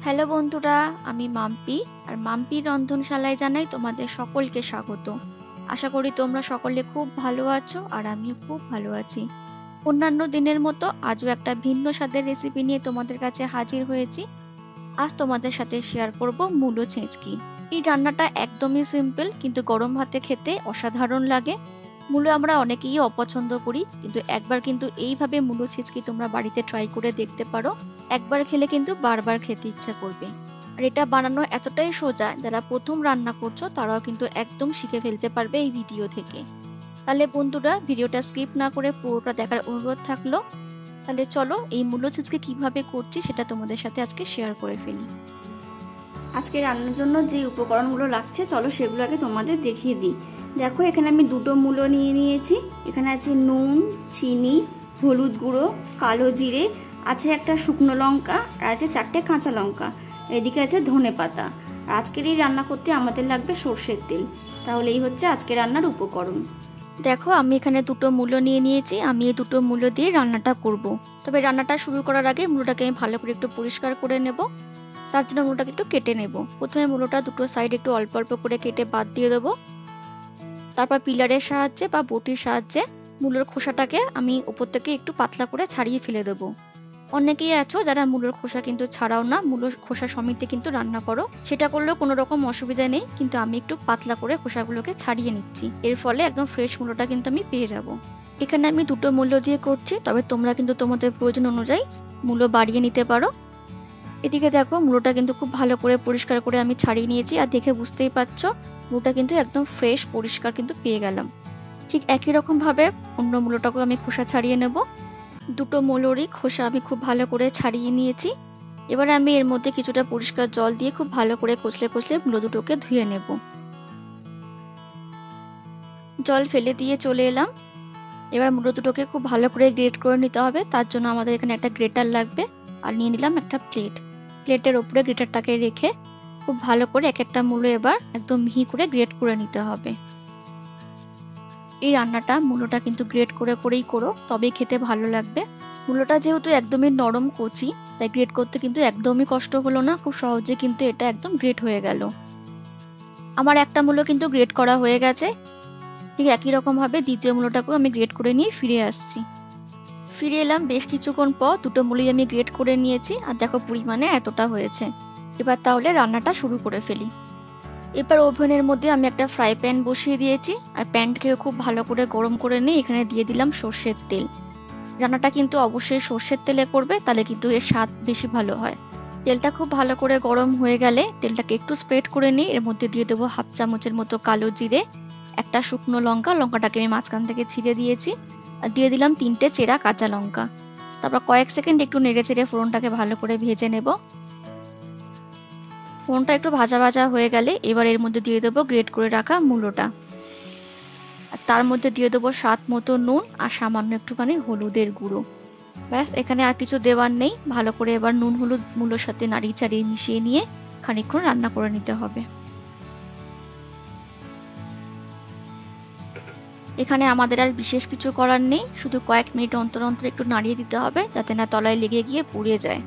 Hello বন্ধুরা, আমি মাম্পি। আর মাম্পির রন্ধনশালায় জানাই তোমাদের সকলকে স্বাগত। আশা করি তোমরা সকলে খুব ভালো আছো আর আমিও খুব ভালো আছি। অন্যান্য দিনের মতো আজও একটা ভিন্ন স্বাদের রেসিপি নিয়ে তোমাদের কাছে হাজির হয়েছি। আজ তোমাদের সাথে শেয়ার করব মূলো ছেঁচকি। এই রান্নাটা একদমই সিম্পল, কিন্তু গরম ভাতে খেতে অসাধারণ লাগে। মূলো আমরা অনেকেই অপছন্দ করি, কিন্তু একবার কিন্তু এইভাবে মূলো ছেঁচকি তোমরা বাড়িতে ট্রাই করে দেখতে পারো। একবার খেলে কিন্তু বারবার খেতে ইচ্ছা করবে। আর এটা বানানো এতটাই সোজা, যারা প্রথম রান্না করছো তারাও কিন্তু একদম শিখে ফেলতে পারবে এই ভিডিও থেকে। তাহলে বন্ধুরা, ভিডিওটা স্কিপ না করে পুরোটা দেখার অনুরোধ থাকলো। তাহলে চলো এই মূলো ছেঁচকি কিভাবে করছি সেটা তোমাদের সাথে আজকে শেয়ার করে ফেলি। আজকে রান্নার জন্য যে উপকরণগুলো লাগছে চলো সেগুলো আগে তোমাদের দেখিয়ে দিই। দেখো, এখানে আমি দুটো মূলো নিয়ে নিয়েছি। এখানে আছে নুন, চিনি, হলুদ গুঁড়ো, কালো জিরে, আছে একটা শুকনো লঙ্কা, আর আছে 4টে কাঁচা লঙ্কা। এদিকে আছে ধনেপাতা। আর আজকের এই রান্না করতে আমাদের লাগবে সর্ষের তেল। তাহলে এই হচ্ছে আজকে রান্নার উপকরণ। দেখো, আমি এখানে দুটো মূলো নিয়ে নিয়েছি। আমি এই দুটো মূলো দিয়ে রান্নাটা করব। তবে রান্নাটা শুরু করার আগে মূলোটাকে আমি ভালো করে একটু পরিষ্কার করে নেব। তার জন্য মূলোটাকে একটু কেটে নেব। প্রথমে মূলোটা দুটো সাইড একটু অল্প অল্প করে কেটে বাদ দিয়ে দেবো। তারপর পিলারের সাহায্যে বা বটির সাহায্যে মূলোর খোসাটাকে আমি উপর থেকে একটু পাতলা করে ছাড়িয়ে ফেলে দেবো। অনেকেই আছো যারা মূলোর খোসা কিন্তু ছাড়াও না, মূলোর খোসা সমেতে কিন্তু রান্না করো। সেটা করলেও কোনো রকম অসুবিধা নেই, কিন্তু আমি একটু পাতলা করে খোসাগুলোকে ছাড়িয়ে নিচ্ছি। এর ফলে একদম ফ্রেশ মূলোটা কিন্তু আমি পেয়ে যাব। এখানে আমি দুটো মূলো দিয়ে করছি, তবে তোমরা কিন্তু তোমাদের প্রয়োজন অনুযায়ী মূলো বাড়িয়ে নিতে পারো। এদিকে দেখো, মূলোটা কিন্তু খুব ভালো করে পরিষ্কার করে আমি ছাড়িয়ে নিয়েছি। আর দেখে বুঝতেই পারছো মূলোটা কিন্তু একদম ফ্রেশ পরিষ্কার কিন্তু পেয়ে গেলাম। ঠিক একই রকম ভাবে অন্য মূলোটাকেও আমি খোসা ছাড়িয়ে নেব। দুটো মূলোরই খোসা আমি খুব ভালো করে ছাড়িয়ে নিয়েছি। এবারে আমি এর মধ্যে কিছুটা পরিষ্কার জল দিয়ে খুব ভালো করে কচলে কচলে মূলো দুটোকে ধুয়ে নেব। জল ফেলে দিয়ে চলে এলাম। এবার মূলো দুটোকে খুব ভালো করে গ্রেট করে নিতে হবে। তার জন্য আমাদের এখানে একটা গ্রেটার লাগবে। আর নিয়ে নিলাম একটা প্লেট। প্লেটের ওপরে গ্রেটারটাকে রেখে খুব ভালো করে এক একটা মূলো এবার একদম মিহি করে গ্রেট করে নিতে হবে। এই রান্নাটা মূলোটা কিন্তু গ্রেট করে করেই করো, তবেই খেতে ভালো লাগবে। মূলোটা যেহেতু একদমই নরম কচি, তাই গ্রেট করতে কিন্তু একদমই কষ্ট হলো না। খুব সহজে কিন্তু এটা একদম গ্রেট হয়ে গেল। আমার একটা মূলো কিন্তু গ্রেট করা হয়ে গেছে। ঠিক একই রকম ভাবে দ্বিতীয় মূলোটাকেও আমি গ্রেট করে নিয়ে ফিরে আসছি। ফিরে এলাম বেশ কিছুক্ষণ পর। দুটো মূলই আমি গ্রেট করে নিয়েছি। আর দেখো পরিমাণে এতটা হয়েছে। এবার তাহলে রান্নাটা শুরু করে ফেলি। এবার ওভেনের মধ্যে আমি একটা ফ্রাই প্যান বসিয়ে দিয়েছি। আর প্যানটাকে খুব ভালো করে গরম করে নিয়ে এখানে দিয়ে দিলাম সর্ষের তেল। রান্নাটা কিন্তু অবশ্যই সর্ষের তেলে করবে, তাহলে কিন্তু এর স্বাদ বেশি ভালো হয়। তেলটা খুব ভালো করে গরম হয়ে গেলে তেলটাকে একটু স্প্রেড করে নিয়ে এর মধ্যে দিয়ে দেবো 1/2 চামচের মতো কালো জিরে, একটা শুকনো লঙ্কা, লঙ্কাটাকে আমি মাঝখান থেকে ছিঁড়ে দিয়েছি। আর দিয়ে দিলাম 3টে চেরা কাঁচা লঙ্কা। তারপর কয়েক সেকেন্ড একটু নেড়ে চেড়ে ফোড়নটাকে ভালো করে ভেজে নেব। ফোড়নটা একটু ভাজা ভাজা হয়ে গেলে এবার এর মধ্যে দিয়ে দেবো গ্রেট করে রাখা মূলোটা। আর তার মধ্যে দিয়ে দেবো স্বাদ মতো নুন আর সামান্য একটুখানি হলুদের গুঁড়ো। ব্যাস, এখানে আর কিছু দেওয়ার নেই। ভালো করে এবার নুন হলুদ মূলোর সাথে নাড়িয়ে চাড়িয়ে মিশিয়ে নিয়ে খানিকক্ষণ রান্না করে নিতে হবে। এখানে আমাদের আর বিশেষ কিছু করার নেই, শুধু কয়েক মিনিট অন্তর অন্তর একটু নাড়িয়ে দিতে হবে যাতে না তলায় লেগে গিয়ে পুড়ে যায়।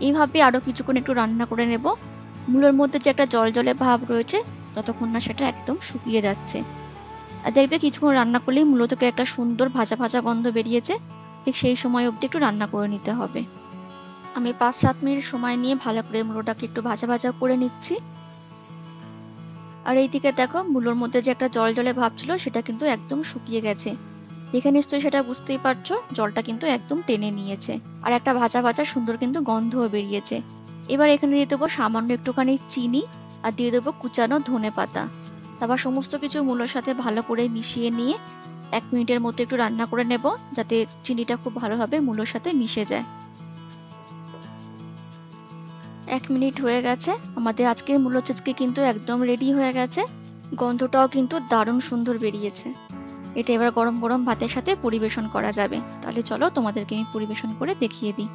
এইভাবে আরো কিছুক্ষণ একটু রান্না করে নেব। মূলোর মধ্যে যে একটা জল জলে ভাব রয়েছে, যতক্ষণ না সেটা একদম শুকিয়ে যাচ্ছে। আর দেখবে কিছুক্ষণ রান্না করলেই মূলো থেকে একটা সুন্দর ভাজা ভাজা গন্ধ বেরিয়েছে। ঠিক সেই সময় অবধি একটু রান্না করে নিতে হবে। আমি 5-7 মিনিট সময় নিয়ে ভালো করে মূলোটাকে একটু ভাজা ভাজা করে নিচ্ছি। আর এইদিকে দেখো, মূলোর মধ্যে যে একটা জল জলে ভাব ছিল সেটা কিন্তু একদম শুকিয়ে গেছে। দেখে নিশ্চয়ই সেটা বুঝতেই পারছো, জলটা কিন্তু একদম টেনে নিয়েছে। আর একটা ভাজা ভাজা সুন্দর কিন্তু গন্ধও বেরিয়েছে। এবার এখানে দিয়ে দেবো সামান্য একটুখানি চিনি আর দিয়ে দেবো কুচানো ধনেপাতা। তারপর সমস্ত কিছু মূলোর সাথে ভালো করে মিশিয়ে নিয়ে 1 মিনিটের মতো একটু রান্না করে নেব, যাতে চিনিটা খুব ভালোভাবে মূলোর সাথে মিশে যায়। 1 মিনিট হয়ে গেছে। আমাদের আজকের মূলো ছেচকি কিন্তু একদম রেডি হয়ে গেছে। গন্ধটাও কিন্তু দারুণ সুন্দর বেরিয়েছে। এটা এবার গরম গরম ভাতের সাথে পরিবেশন করা যাবে। তাহলে চলো তোমাদেরকে আমি পরিবেশন করে দেখিয়ে দিই।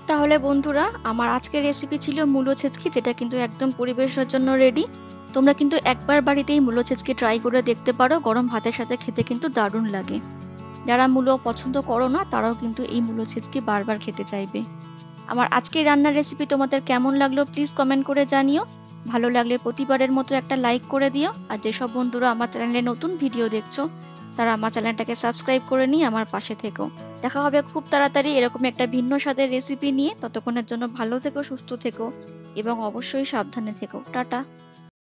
তাহলে বন্ধুরা, আমার আজকের রেসিপি ছিল মূলো ছেচকি, যেটা কিন্তু একদম পরিবেশনের জন্য রেডি। তোমরা কিন্তু একবার বাড়িতেই মূলো ছেচকি ট্রাই করে দেখতে পারো। গরম ভাতের সাথে খেতে কিন্তু দারুণ লাগে। যারা মূলো পছন্দ করো না তারাও কিন্তু এই মূলো ছেচকি বারবার খেতে চাইবে। আমার আজকের রান্নার রেসিপি তোমাদের কেমন লাগলো প্লিজ কমেন্ট করে জানিও। ভালো লাগলে প্রতিবারের মতো একটা লাইক করে দিও। আর যেসব বন্ধুরা আমার চ্যানেলে নতুন ভিডিও দেখছো তারা আমার চ্যানেলটাকে সাবস্ক্রাইব করে নিয়ে আমার পাশে থেকো। দেখা হবে খুব তাড়াতাড়ি এরকম একটা ভিন্ন স্বাদের রেসিপি নিয়ে। ততক্ষণের জন্য ভালো থেকো, সুস্থ থেকো এবং অবশ্যই সাবধানে থেকো। টাটা।